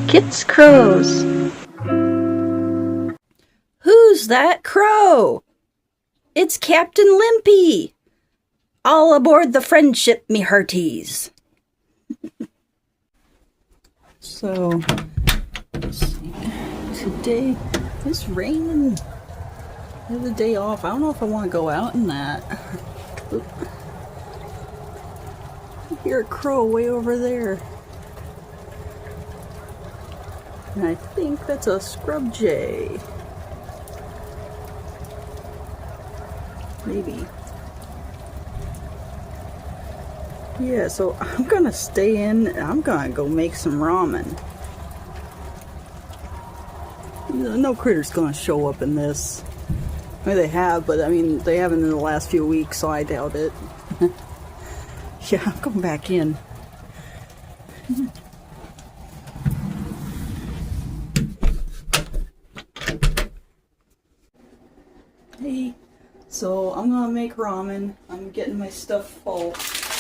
Kit's crows. Who's that crow? It's Captain Limpy. All aboard the Friendship, me hearties. So, let's see. Today it's raining. I have the day off. I don't know if I want to go out in that. Oop. I hear a crow way over there. And I think that's a scrub jay. Maybe. Yeah, so I'm gonna stay in and I'm gonna go make some ramen. No critter's gonna show up in this. I mean, they have, but I mean, they haven't in the last few weeks, so I doubt it. Yeah, I'm going back in. Hey, so I'm gonna make ramen. I'm getting my stuff all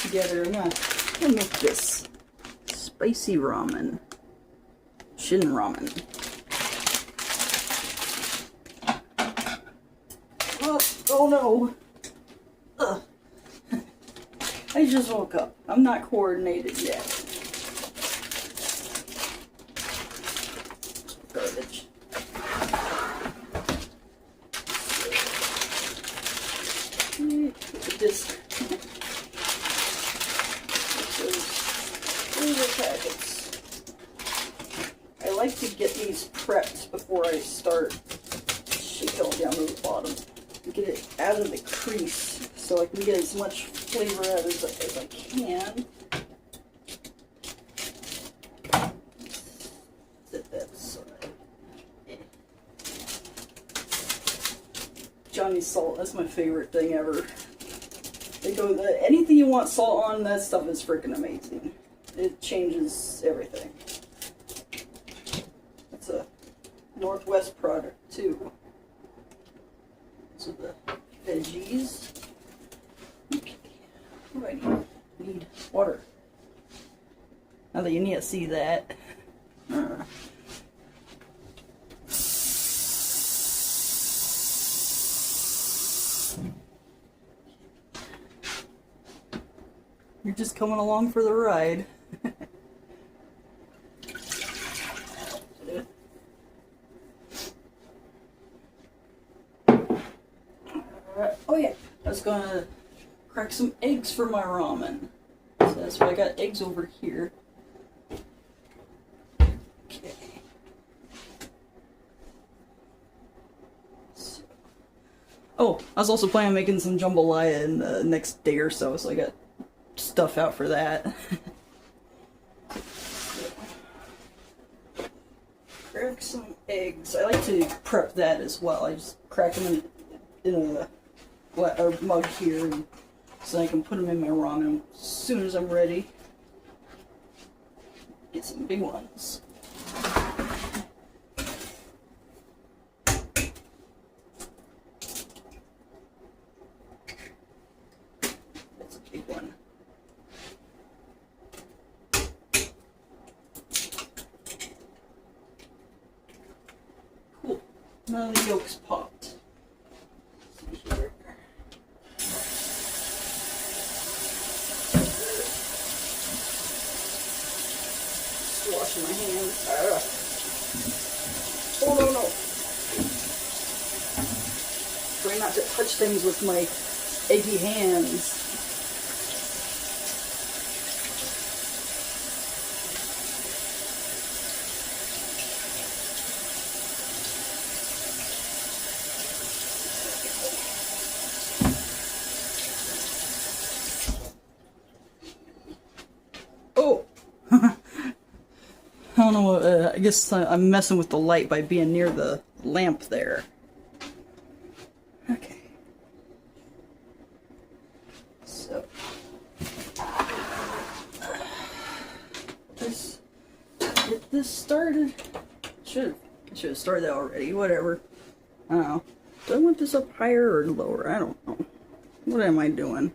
together. I'm gonna make this spicy ramen. Shin ramen. Oh no! Ugh. I just woke up. I'm not coordinated yet. Garbage. This. These are packets. I like to get these prepped before I start shaking down to the bottom. Get it out of the crease so I can get as much flavor out as I can. Set that aside. Johnny's salt, that's my favorite thing ever. They go, anything you want salt on, that stuff is freaking amazing. It changes everything. It's a Northwest product too. So the veggies. Okay. What do I need? Water. Not that you need to see that. You're just coming along for the ride. Oh yeah, I was gonna crack some eggs for my ramen. So that's why I got eggs over here. Okay. So. Oh, I was also planning on making some jambalaya in the next day or so, so I got stuff out for that. Crack some eggs. I like to prep that as well. I just crack them in a mug here, so I can put them in my ramen as soon as I'm ready. Get some big ones. That's a big one. Cool. None of the yolks popped. Washing my hands. Oh no, no. Try not to touch things with my eggy hands. Oh! I don't know, I guess I'm messing with the light by being near the lamp there. Okay. So. Let's get this started. I should have started that already, whatever. I don't know. Do I want this up higher or lower? I don't know. What am I doing?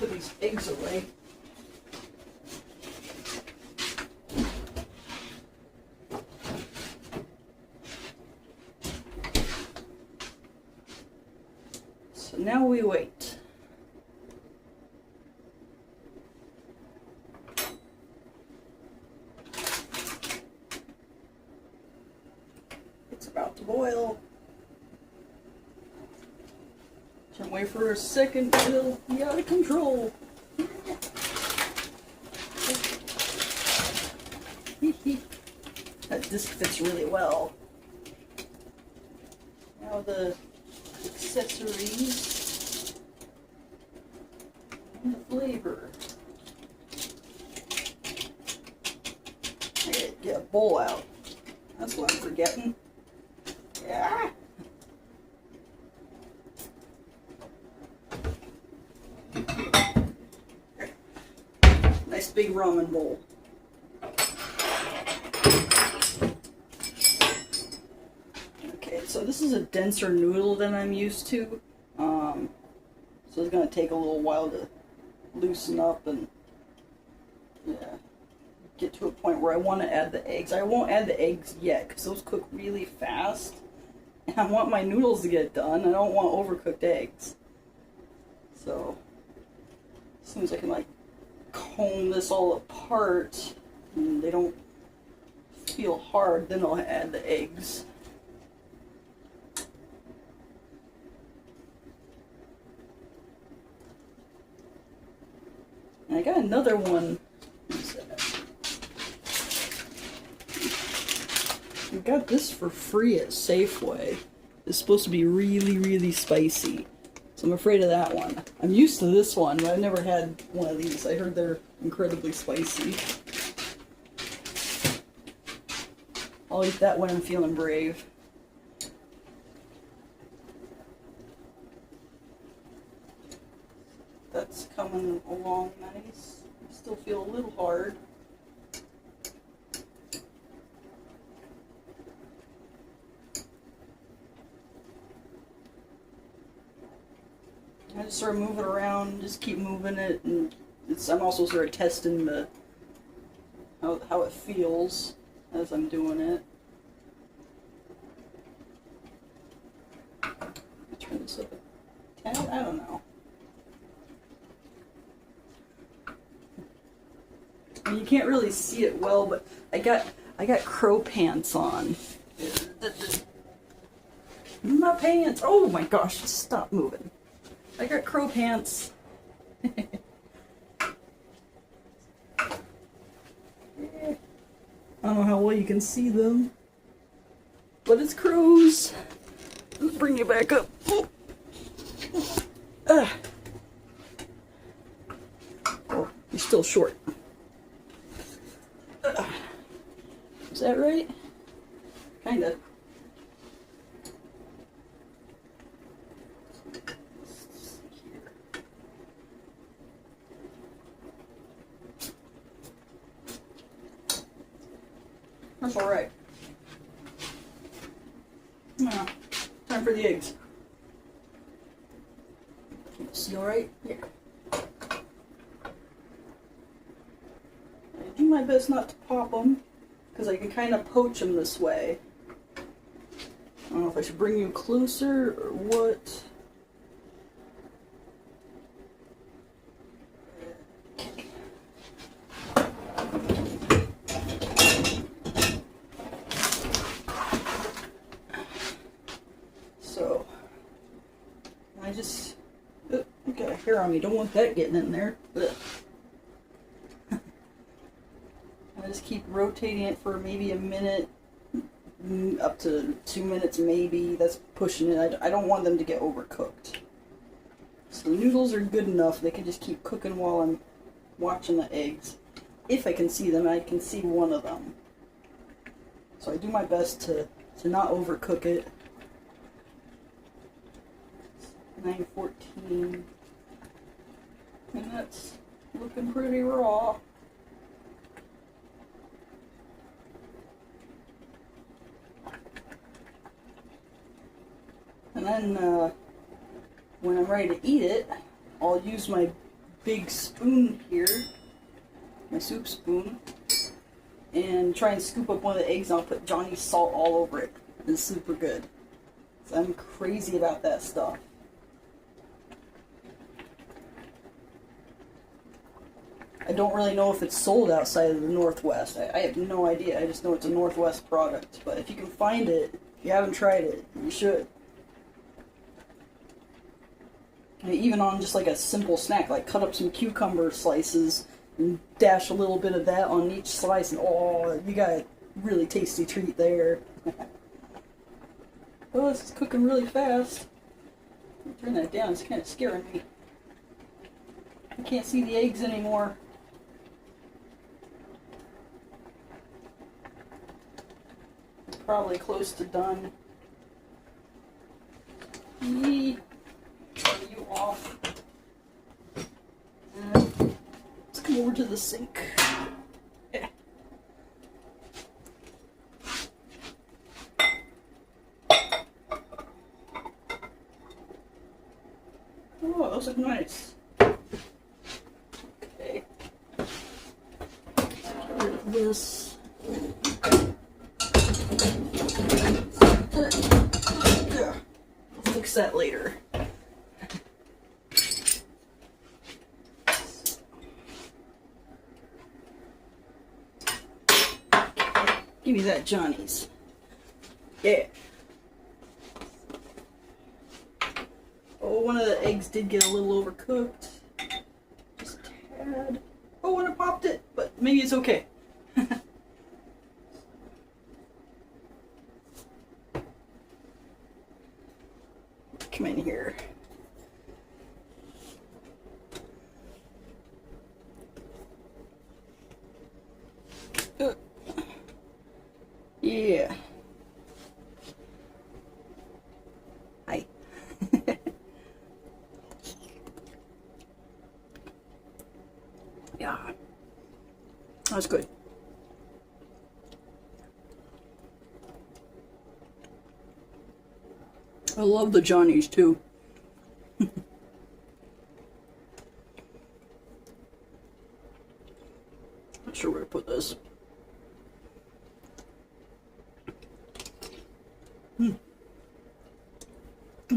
put these eggs away. So now we wait. It's about to boil. Can't wait for a second, it'll be out of control. That disc fits really well. Now the accessories and the flavor. I gotta get a bowl out. That's what I'm forgetting. Yeah. Nice big ramen bowl. Okay, so this is a denser noodle than I'm used to. So it's gonna take a little while to loosen up and get to a point where I want to add the eggs. I won't add the eggs yet because those cook really fast. And I want my noodles to get done. I don't want overcooked eggs. So as soon as I can like comb this all apart and they don't feel hard, then I'll add the eggs. And I got another one. I got this for free at Safeway. It's supposed to be really, really spicy. So I'm afraid of that one. I'm used to this one, but I've never had one of these. I heard they're incredibly spicy. I'll eat that when I'm feeling brave. That's coming along nice. I still feel a little hard. I just sort of move it around, just keep moving it, and I'm also sort of testing the how it feels as I'm doing it. Turn this up a tad? I don't know. And you can't really see it well, but I got crow pants on. My pants! Oh my gosh! Stop moving. I got crow pants. I don't know how well you can see them, but it's crows. Let's bring you back up. Oh, you're still short. Is that right? Kinda. That's alright. Now, time for the eggs. See alright? Yeah. I do my best not to pop them, because I can kind of poach them this way. I don't know if I should bring you closer or what. So, I just, I got a hair on me, don't want that getting in there. I just keep rotating it for maybe a minute, up to 2 minutes maybe. That's pushing it. I don't want them to get overcooked. So the noodles are good enough. They can just keep cooking while I'm watching the eggs. If I can see them, I can see one of them. So I do my best to not overcook it. 9:14. And that's looking pretty raw. And then when I'm ready to eat it, I'll use my big spoon here, my soup spoon, and try and scoop up one of the eggs, and I'll put Johnny's salt all over it. It's super good. So I'm crazy about that stuff. I don't really know if it's sold outside of the Northwest. I have no idea. I just know it's a Northwest product. But if you can find it, if you haven't tried it, you should. And even on just like a simple snack, like cut up some cucumber slices and dash a little bit of that on each slice, and oh, you got a really tasty treat there. Well, this is cooking really fast. Turn that down, it's kind of scaring me. I can't see the eggs anymore. It's probably close to done. Turn you off. And let's come over to the sink. Yeah. Oh, those look nice. Okay. Get rid of this. I'll fix that later. Give me that Johnny's. Yeah. Oh, one of the eggs did get a little overcooked. Just a tad. Oh, and I popped it, but maybe it's okay. Come in here. Yeah. Hi. Yeah. That's good. I love the Johnny's too. Not sure where to put this. I'm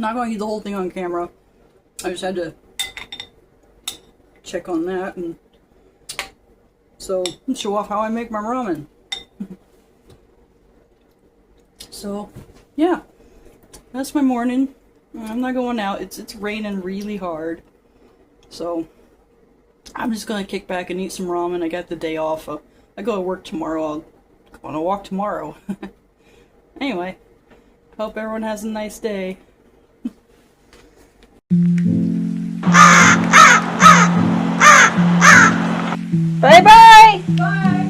not going to eat the whole thing on camera. I just had to check on that and so show off how I make my ramen. So yeah, that's my morning. I'm not going out. It's raining really hard, so I'm just gonna kick back and eat some ramen. I got the day off. I go to work tomorrow. I'll go on a walk tomorrow. Anyway, hope everyone has a nice day. Bye-bye! Bye!